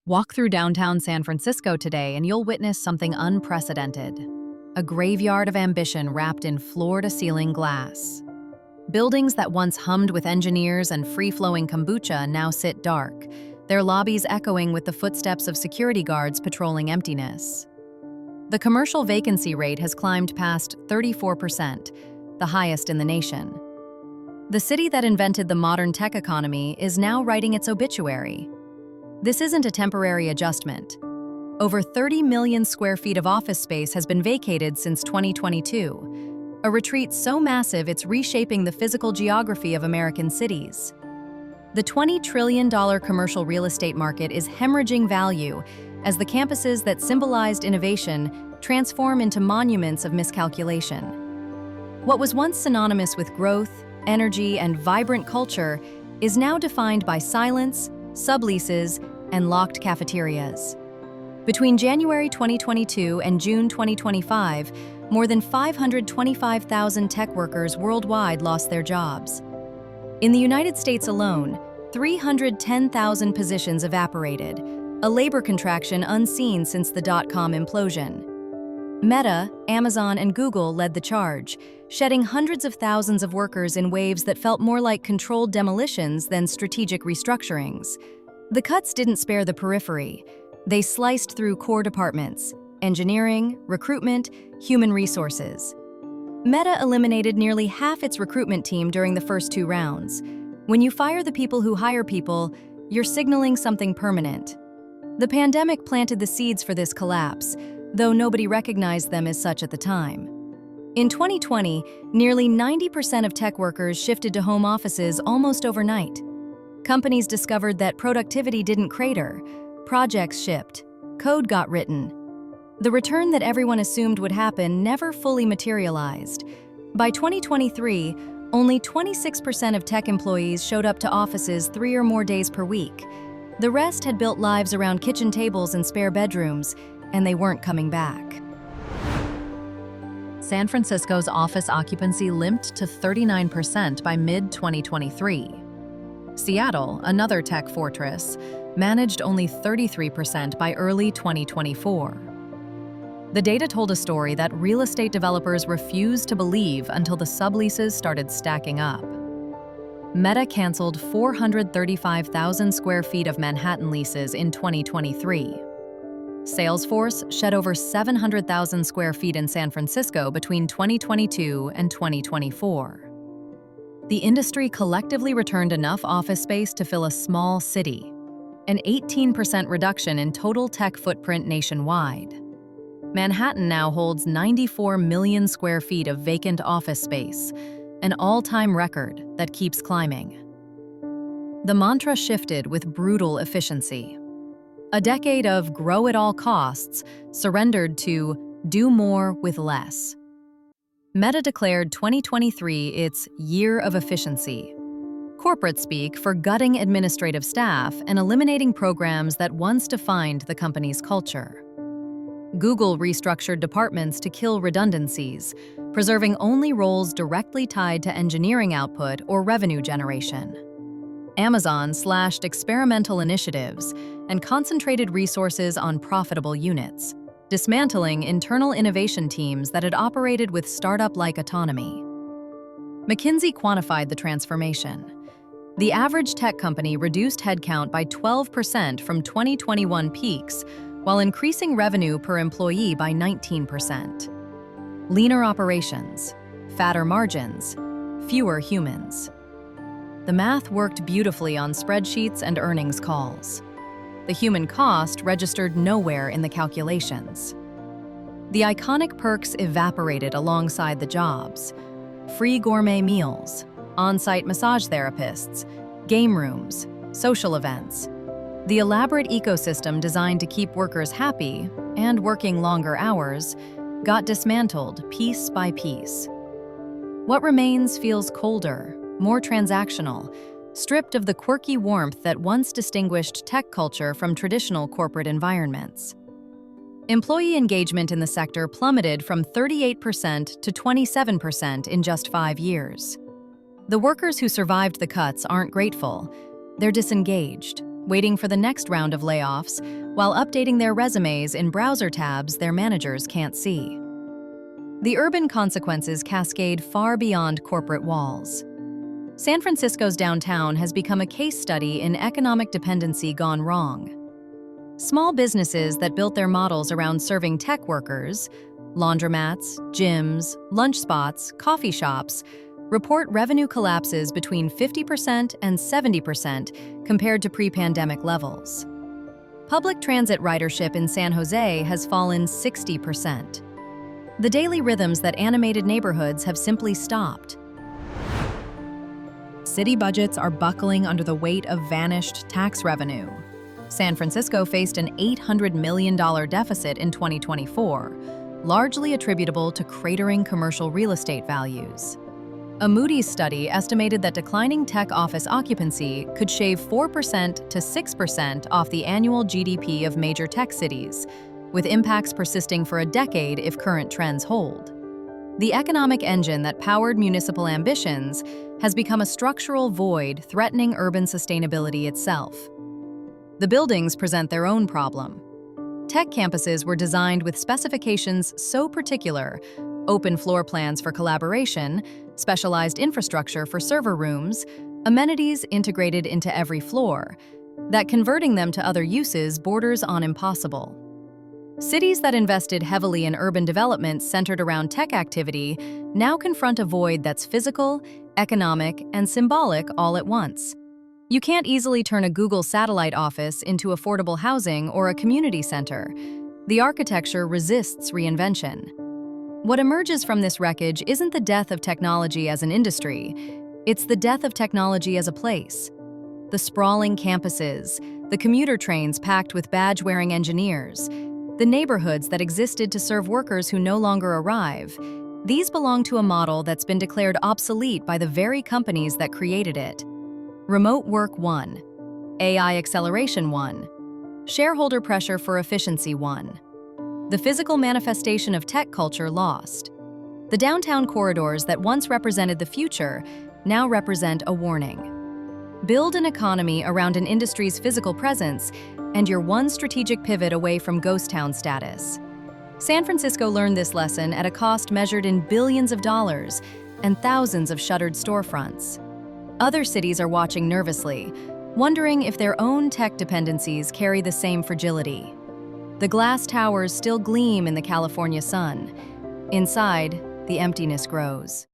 Walk through downtown San Francisco today and you'll witness something unprecedented. A graveyard of ambition wrapped in floor-to-ceiling glass. Buildings that once hummed with engineers and free-flowing kombucha now sit dark, their lobbies echoing with the footsteps of security guards patrolling emptiness. The commercial vacancy rate has climbed past 34%, the highest in the nation. The city that invented the modern tech economy is now writing its obituary. This isn't a temporary adjustment. Over 30 million square feet of office space has been vacated since 2022, a retreat so massive it's reshaping the physical geography of American cities. The $20 trillion commercial real estate market is hemorrhaging value as the campuses that symbolized innovation transform into monuments of miscalculation. What was once synonymous with growth, energy, and vibrant culture is now defined by silence, subleases, and locked cafeterias. Between January 2022 and June 2025, more than 525,000 tech workers worldwide lost their jobs. In the United States alone, 310,000 positions evaporated, a labor contraction unseen since the dot-com implosion. Meta, Amazon, and Google led the charge, shedding hundreds of thousands of workers in waves that felt more like controlled demolitions than strategic restructurings. The cuts didn't spare the periphery. They sliced through core departments: engineering, recruitment, human resources. Meta eliminated nearly half its recruitment team during the first two rounds. When you fire the people who hire people, you're signaling something permanent. The pandemic planted the seeds for this collapse, though nobody recognized them as such at the time. In 2020, nearly 90% of tech workers shifted to home offices almost overnight. Companies discovered that productivity didn't crater, projects shipped, code got written. The return that everyone assumed would happen never fully materialized. By 2023, only 26% of tech employees showed up to offices 3 or more days per week. The rest had built lives around kitchen tables and spare bedrooms, and they weren't coming back. San Francisco's office occupancy limped to 39% by mid-2023. Seattle, another tech fortress, managed only 33% by early 2024. The data told a story that real estate developers refused to believe until the subleases started stacking up. Meta canceled 435,000 square feet of Manhattan leases in 2023. Salesforce shed over 700,000 square feet in San Francisco between 2022 and 2024. The industry collectively returned enough office space to fill a small city, an 18% reduction in total tech footprint nationwide. Manhattan now holds 94 million square feet of vacant office space, an all-time record that keeps climbing. The mantra shifted with brutal efficiency. A decade of grow at all costs surrendered to do more with less. Meta declared 2023 its year of efficiency, corporate speak for gutting administrative staff and eliminating programs that once defined the company's culture. Google restructured departments to kill redundancies, preserving only roles directly tied to engineering output or revenue generation. Amazon slashed experimental initiatives and concentrated resources on profitable units, dismantling internal innovation teams that had operated with startup-like autonomy. McKinsey quantified the transformation. The average tech company reduced headcount by 12% from 2021 peaks, while increasing revenue per employee by 19%. Leaner operations, fatter margins, fewer humans. The math worked beautifully on spreadsheets and earnings calls. The human cost registered nowhere in the calculations. The iconic perks evaporated alongside the jobs: free gourmet meals, on-site massage therapists, game rooms, social events. The elaborate ecosystem designed to keep workers happy and working longer hours got dismantled piece by piece. What remains feels colder, more transactional, stripped of the quirky warmth that once distinguished tech culture from traditional corporate environments. Employee engagement in the sector plummeted from 38% to 27% in just 5 years. The workers who survived the cuts aren't grateful. They're disengaged, waiting for the next round of layoffs while updating their resumes in browser tabs their managers can't see. The urban consequences cascade far beyond corporate walls. San Francisco's downtown has become a case study in economic dependency gone wrong. Small businesses that built their models around serving tech workers, laundromats, gyms, lunch spots, coffee shops, report revenue collapses between 50% and 70% compared to pre-pandemic levels. Public transit ridership in San Jose has fallen 60%. The daily rhythms that animated neighborhoods have simply stopped. City budgets are buckling under the weight of vanished tax revenue. San Francisco faced an $800 million deficit in 2024, largely attributable to cratering commercial real estate values. A Moody's study estimated that declining tech office occupancy could shave 4% to 6% off the annual GDP of major tech cities, with impacts persisting for a decade if current trends hold. The economic engine that powered municipal ambitions has become a structural void threatening urban sustainability itself. The buildings present their own problem. Tech campuses were designed with specifications so particular, open floor plans for collaboration, specialized infrastructure for server rooms, amenities integrated into every floor, that converting them to other uses borders on impossible. Cities that invested heavily in urban development centered around tech activity now confront a void that's physical, economic, and symbolic all at once. You can't easily turn a Google satellite office into affordable housing or a community center. The architecture resists reinvention. What emerges from this wreckage isn't the death of technology as an industry, it's the death of technology as a place. The sprawling campuses, the commuter trains packed with badge-wearing engineers, the neighborhoods that existed to serve workers who no longer arrive, these belong to a model that's been declared obsolete by the very companies that created it. Remote work won. AI acceleration won. Shareholder pressure for efficiency won. The physical manifestation of tech culture lost. The downtown corridors that once represented the future now represent a warning. Build an economy around an industry's physical presence, and you're one strategic pivot away from ghost town status. San Francisco learned this lesson at a cost measured in billions of dollars and thousands of shuttered storefronts. Other cities are watching nervously, wondering if their own tech dependencies carry the same fragility. The glass towers still gleam in the California sun. Inside, the emptiness grows.